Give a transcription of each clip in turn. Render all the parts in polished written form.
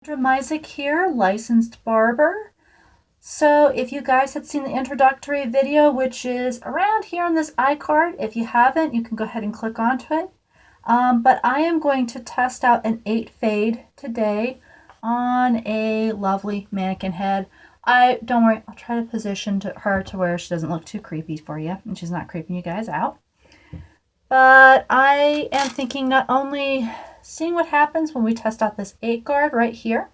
Isaac here, licensed barber. So if you guys had seen the introductory video, which is around here on this iCard, if you haven't, you can go ahead and click onto it. But I am going to test out an 8 fade today on a lovely mannequin head. Don't worry, I'll try to position her to where she doesn't look too creepy for you and she's not creeping you guys out. But I am thinking not only seeing what happens when we test out this 8 guard right here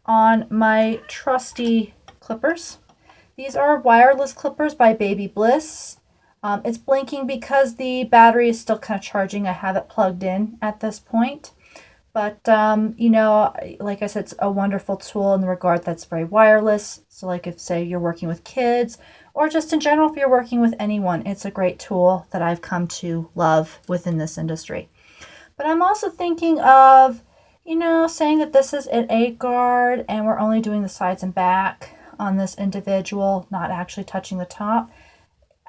on my trusty clippers. These are wireless clippers by Baby Bliss. It's blinking because the battery is still kind of charging. I have it plugged in at this point. But, you know, like I said, it's a wonderful tool in the regard that's very wireless. So like if, say, you're working with kids or just in general, if you're working with anyone, it's a great tool that I've come to love within this industry. But I'm also thinking of, you know, saying that this is an 8 guard and we're only doing the sides and back on this individual, not actually touching the top.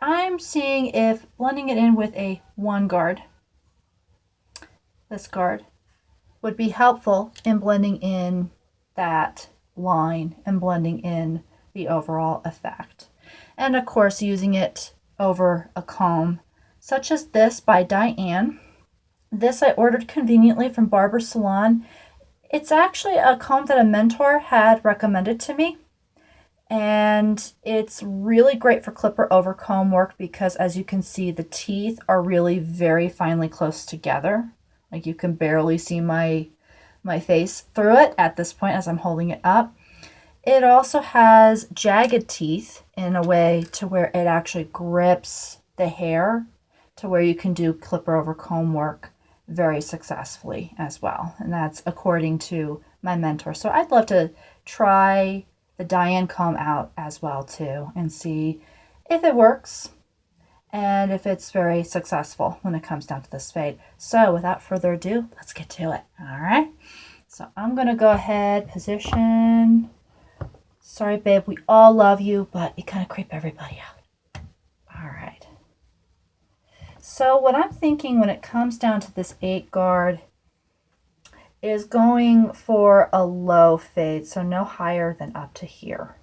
I'm seeing if blending it in with a 1 guard, this guard, would be helpful in blending in that line and blending in the overall effect. And of course, using it over a comb, such as this by Diane. This I ordered conveniently from Barber Salon. It's actually a comb that a mentor had recommended to me. And it's really great for clipper over comb work because, as you can see, the teeth are really very finely close together. Like you can barely see my face through it at this point as I'm holding it up. It also has jagged teeth in a way to where it actually grips the hair to where you can do clipper over comb work very successfully as well. And that's according to my mentor. So I'd love to try the Diane comb out as well too and see if it works and if it's very successful when it comes down to this fade. So without further ado, let's get to it. All right. So I'm going to go ahead, position. Sorry, babe, we all love you, but you kind of creep everybody out. All right. So what I'm thinking when it comes down to this 8 guard is going for a low fade, so no higher than up to here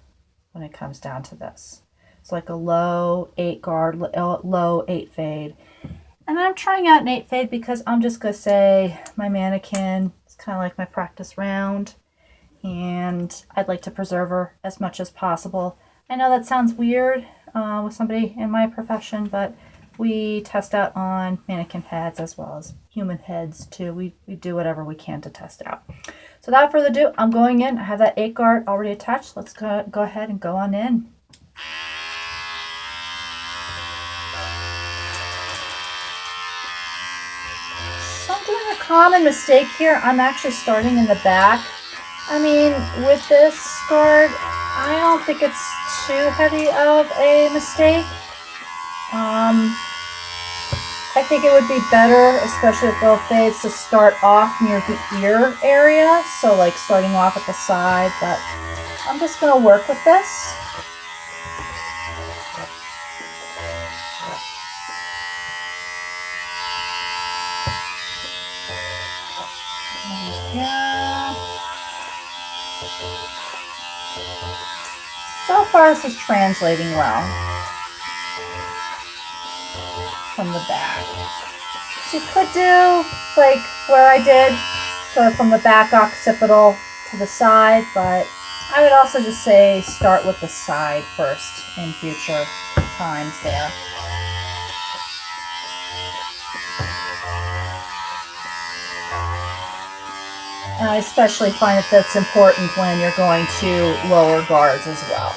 when it comes down to this. It's like a low 8 guard, low 8 fade. And I'm trying out an 8 fade because I'm just going to say my mannequin is kind of like my practice round. And I'd like to preserve her as much as possible. I know that sounds weird with somebody in my profession, but we test out on mannequin heads as well as human heads too. We do whatever we can to test out. So without further ado, I'm going in. I have that 8 guard already attached. Let's go ahead and go on in. So I'm doing a common mistake here. I'm actually starting in the back. I mean, with this guard, I don't think it's too heavy of a mistake. I think it would be better, especially with low fades, to start off near the ear area. So like starting off at the side, but I'm just going to work with this. Yeah. So far, this is translating well from the back. So you could do like where I did, sort of from the back occipital to the side, but I would also just say start with the side first in future times there. And I especially find that that's important when you're going to lower guards as well.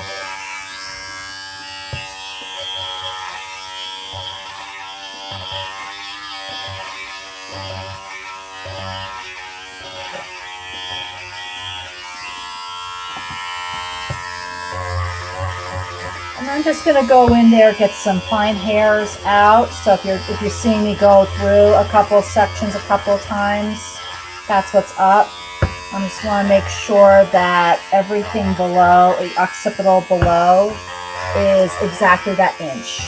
And I'm just going to go in there, get some fine hairs out. So if you're seeing me go through a couple of sections a couple of times, that's what's up. I just want to make sure that everything below, the occipital below, is exactly that inch.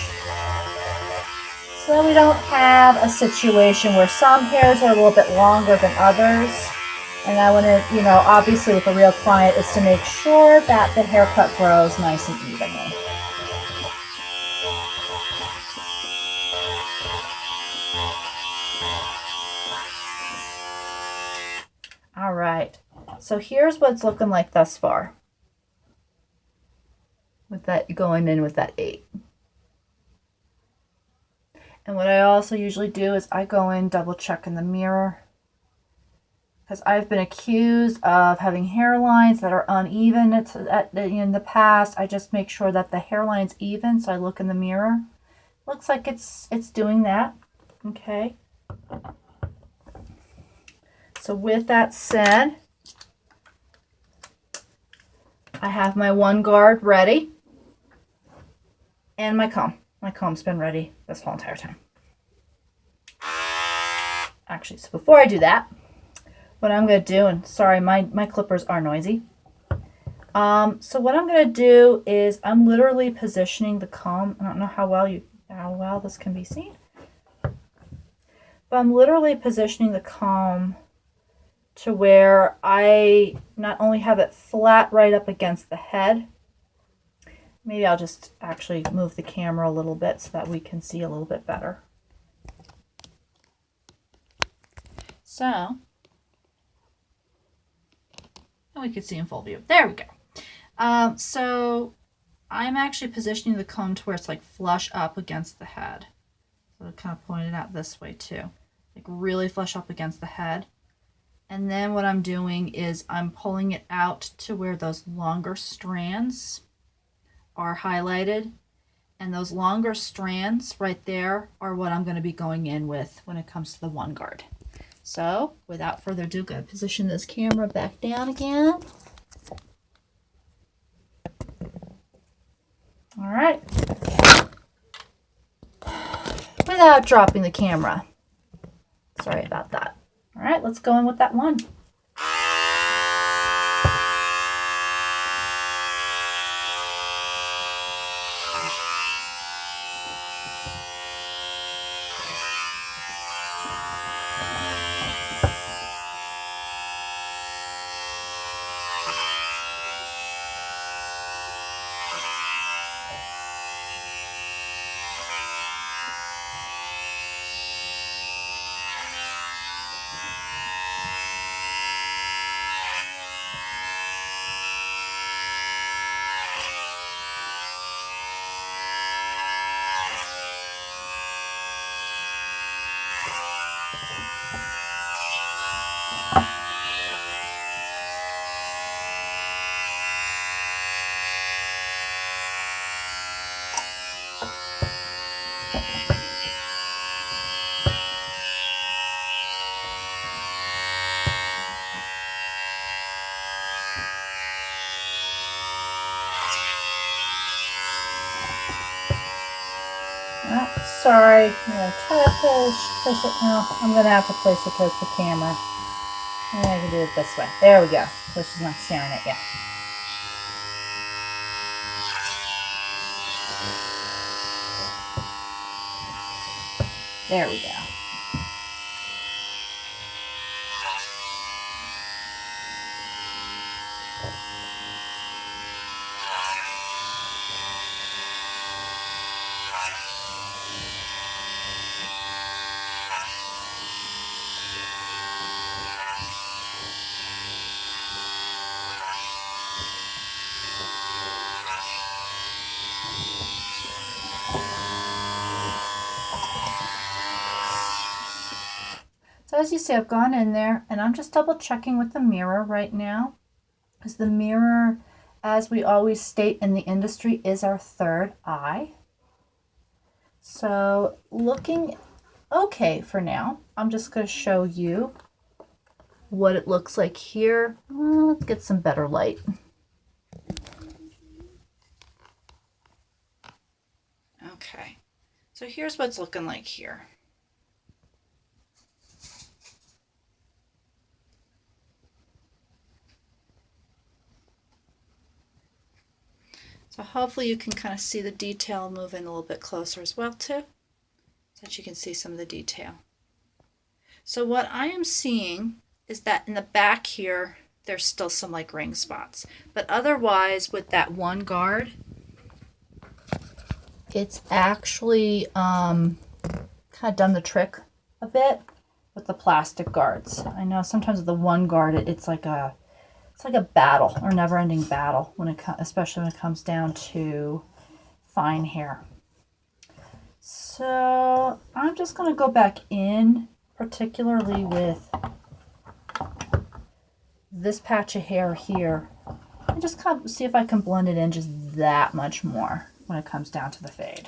So we don't have a situation where some hairs are a little bit longer than others. And I want to, you know, obviously with a real client is to make sure that the haircut grows nice and evenly. All right, so here's what it's looking like thus far with that going in with that 8. And what I also usually do is I go in, double check in the mirror, because I've been accused of having hairlines that are uneven in the past. I just make sure that the hairline's even, so I look in the mirror. Looks like it's doing that. Okay. So with that said, I have my 1 guard ready and my comb. My comb's been ready this whole entire time. Actually, so before I do that, what I'm going to do, and sorry, my clippers are noisy. So what I'm going to do is I'm literally positioning the comb. I don't know how well this can be seen, but I'm literally positioning the comb to where I not only have it flat right up against the head. Maybe I'll just actually move the camera a little bit so that we can see a little bit better. So, we can see in full view. There we go. So I'm actually positioning the comb to where it's like flush up against the head. So kind of point it out this way too, like really flush up against the head. And then what I'm doing is I'm pulling it out to where those longer strands are highlighted. And those longer strands right there are what I'm going to be going in with when it comes to the 1 guard. So without further ado, I'm going to position this camera back down again. All right. Without dropping the camera. Sorry about that. All right, let's go in with that 1. Oh, sorry. I'm going to try to place it now. I'm going to have to place it towards the camera. And I can do it this way. There we go. So she's not staring at you. There we go. So as you see, I've gone in there and I'm just double checking with the mirror right now, because the mirror, as we always state in the industry, is our 3rd eye. So looking okay for now. I'm just going to show you what it looks like here. Let's get some better light. Okay, so here's what it's looking like here. So hopefully you can kind of see the detail. Move in a little bit closer as well too, so that you can see some of the detail. So what I am seeing is that in the back here, there's still some like ring spots. But otherwise, with that one guard, it's actually kind of done the trick a bit with the plastic guards. I know sometimes with the one guard, it's like a battle or never-ending battle when especially when it comes down to fine hair. So I'm just going to go back in, particularly with this patch of hair here, and just kind of see if I can blend it in just that much more when it comes down to the fade.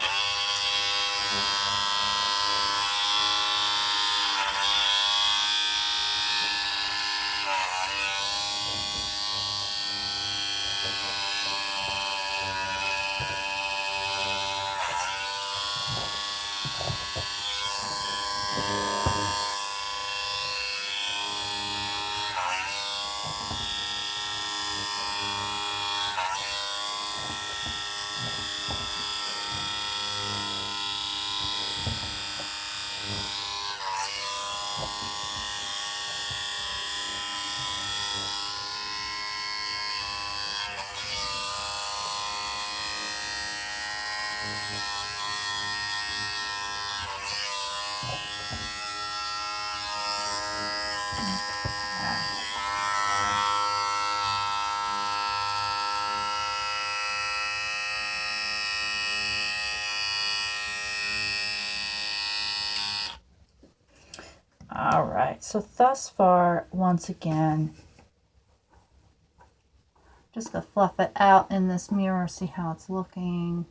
All right, so thus far, once again, just gonna fluff it out in this mirror, see how it's looking.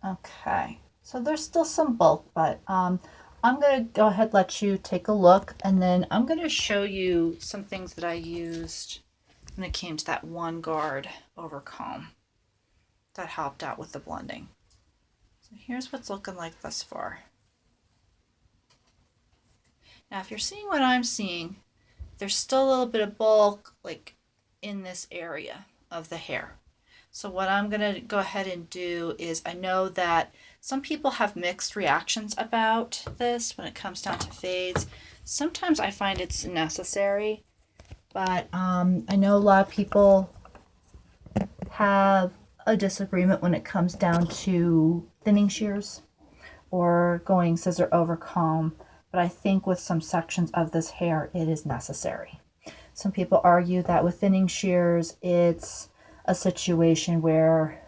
Okay, so there's still some bulk, but I'm gonna go ahead and let you take a look, and then I'm gonna show you some things that I used when it came to that one guard over comb that helped out with the blending. So here's what's looking like thus far. Now if you're seeing what I'm seeing, there's still a little bit of bulk like in this area of the hair. So what I'm gonna go ahead and do is, I know that some people have mixed reactions about this when it comes down to fades. Sometimes I find it's necessary, but I know a lot of people have a disagreement when it comes down to thinning shears or going scissor over comb, but I think with some sections of this hair it is necessary. Some people argue that with thinning shears it's a situation where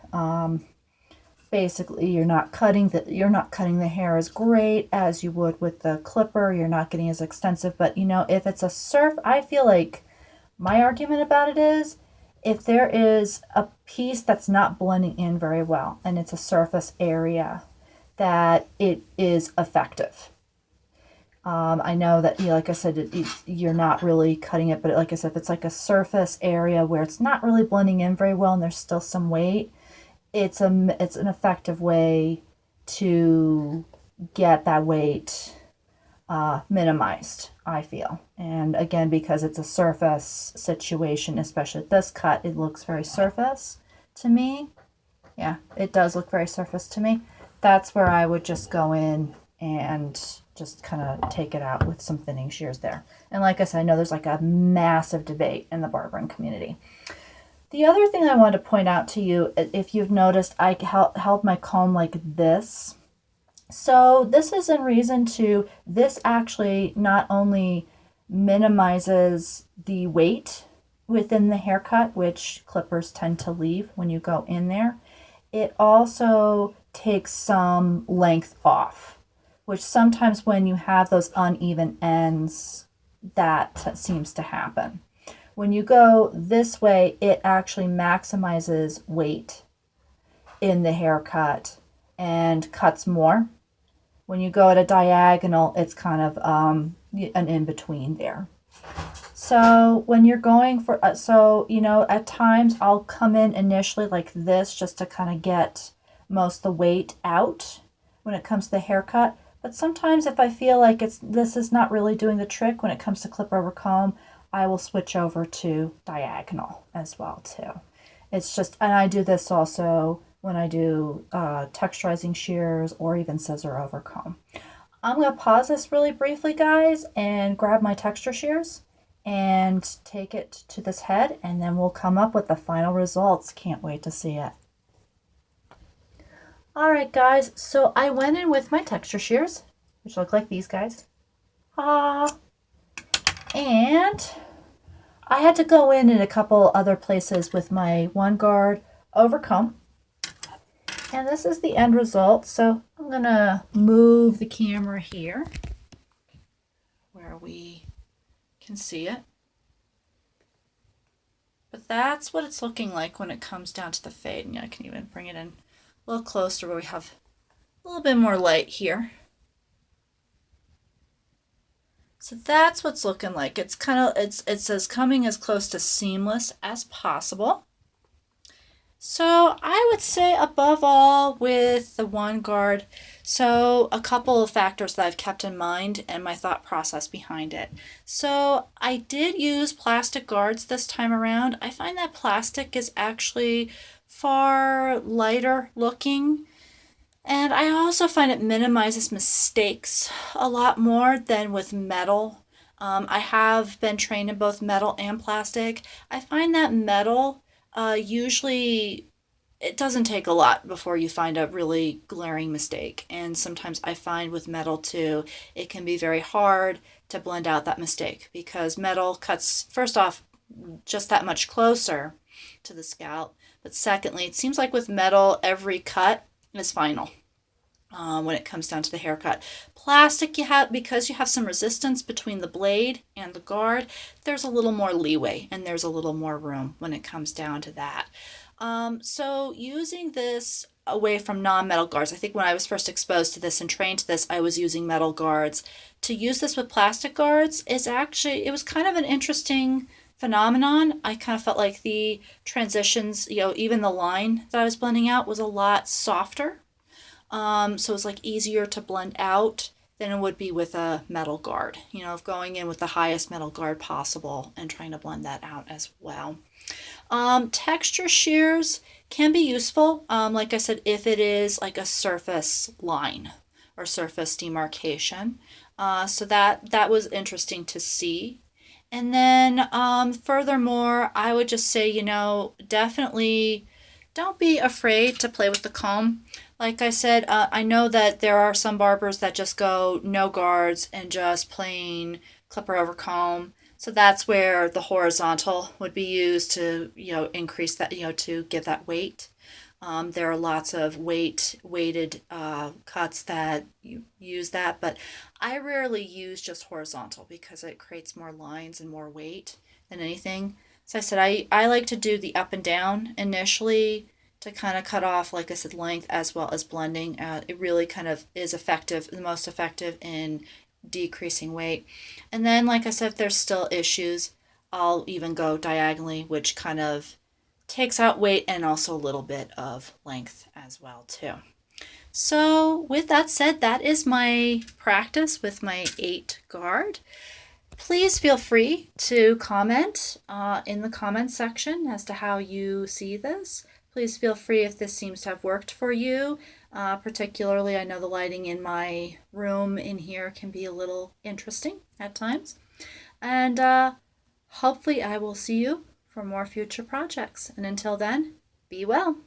basically you're not cutting the hair as great as you would with the clipper. You're not getting as extensive, but you know, if it's a I feel like my argument about it is, if there is a piece that's not blending in very well and it's a surface area, that it is effective. I know that, you know, like I said, you're not really cutting it, but like I said, if it's like a surface area where it's not really blending in very well and there's still some weight, it's an effective way to get that weight minimized, I feel. And again, because it's a surface situation, especially at this cut, it looks very surface to me. Yeah, it does look very surface to me. That's where I would just go in and just kind of take it out with some thinning shears there. And like I said, I know there's like a massive debate in the barbering community. The other thing I wanted to point out to you, if you've noticed, I held my comb like this. So this is in reason to, this actually not only minimizes the weight within the haircut, which clippers tend to leave when you go in there, it also takes some length off, which sometimes when you have those uneven ends, that seems to happen. When you go this way, it actually maximizes weight in the haircut and cuts more. When you go at a diagonal, it's kind of an in-between there. So when you're going for, so, you know, at times I'll come in initially like this just to kind of get most of the weight out when it comes to the haircut. But sometimes if I feel like this is not really doing the trick when it comes to clipper over comb, I will switch over to diagonal as well too. It's just, and I do this also when I do texturizing shears or even scissor over comb. I'm going to pause this really briefly, guys, and grab my texture shears and take it to this head, and then we'll come up with the final results. Can't wait to see it. All right, guys, so I went in with my texture shears, which look like these guys. And I had to go in a couple other places with my one guard over comb. And this is the end result. So I'm going to move the camera here where we can see it. But that's what it's looking like when it comes down to the fade. And I can even bring it in a little closer where we have a little bit more light here. So that's what's looking like. It's as coming as close to seamless as possible. So I would say above all with the one guard, so a couple of factors that I've kept in mind and my thought process behind it. So I did use plastic guards this time around. I find that plastic is actually far lighter looking, and I also find it minimizes mistakes a lot more than with metal. I have been trained in both metal and plastic. I find that metal usually it doesn't take a lot before you find a really glaring mistake. And sometimes I find with metal too, it can be very hard to blend out that mistake because metal cuts, first off, just that much closer to the scalp. But secondly, it seems like with metal, every cut is final. When it comes down to the haircut. Plastic, because you have some resistance between the blade and the guard, there's a little more leeway and there's a little more room when it comes down to that. So using this away from non-metal guards, I think when I was first exposed to this and trained to this, I was using metal guards. To use this with plastic guards is actually, it was kind of an interesting phenomenon. I kind of felt like the transitions, even the line that I was blending out was a lot softer. So it's like easier to blend out than it would be with a metal guard, of going in with the highest metal guard possible and trying to blend that out as well. Texture shears can be useful, like I said, if it is like a surface line or surface demarcation. So that was interesting to see. And then furthermore, I would just say, definitely don't be afraid to play with the comb. Like I said, I know that there are some barbers that just go no guards and just plain clipper over comb. So that's where the horizontal would be used to, increase that, to give that weight. There are lots of weighted cuts that use that, but I rarely use just horizontal because it creates more lines and more weight than anything. So I said I like to do the up and down initially to kind of cut off, like I said, length as well as blending. It really kind of is effective, the most effective in decreasing weight. And then, like I said, if there's still issues, I'll even go diagonally, which kind of takes out weight and also a little bit of length as well too. So with that said, that is my practice with my 8 guard. Please feel free to comment in the comment section as to how you see this. Please feel free if this seems to have worked for you. Particularly, I know the lighting in my room in here can be a little interesting at times. And hopefully I will see you for more future projects. And until then, be well.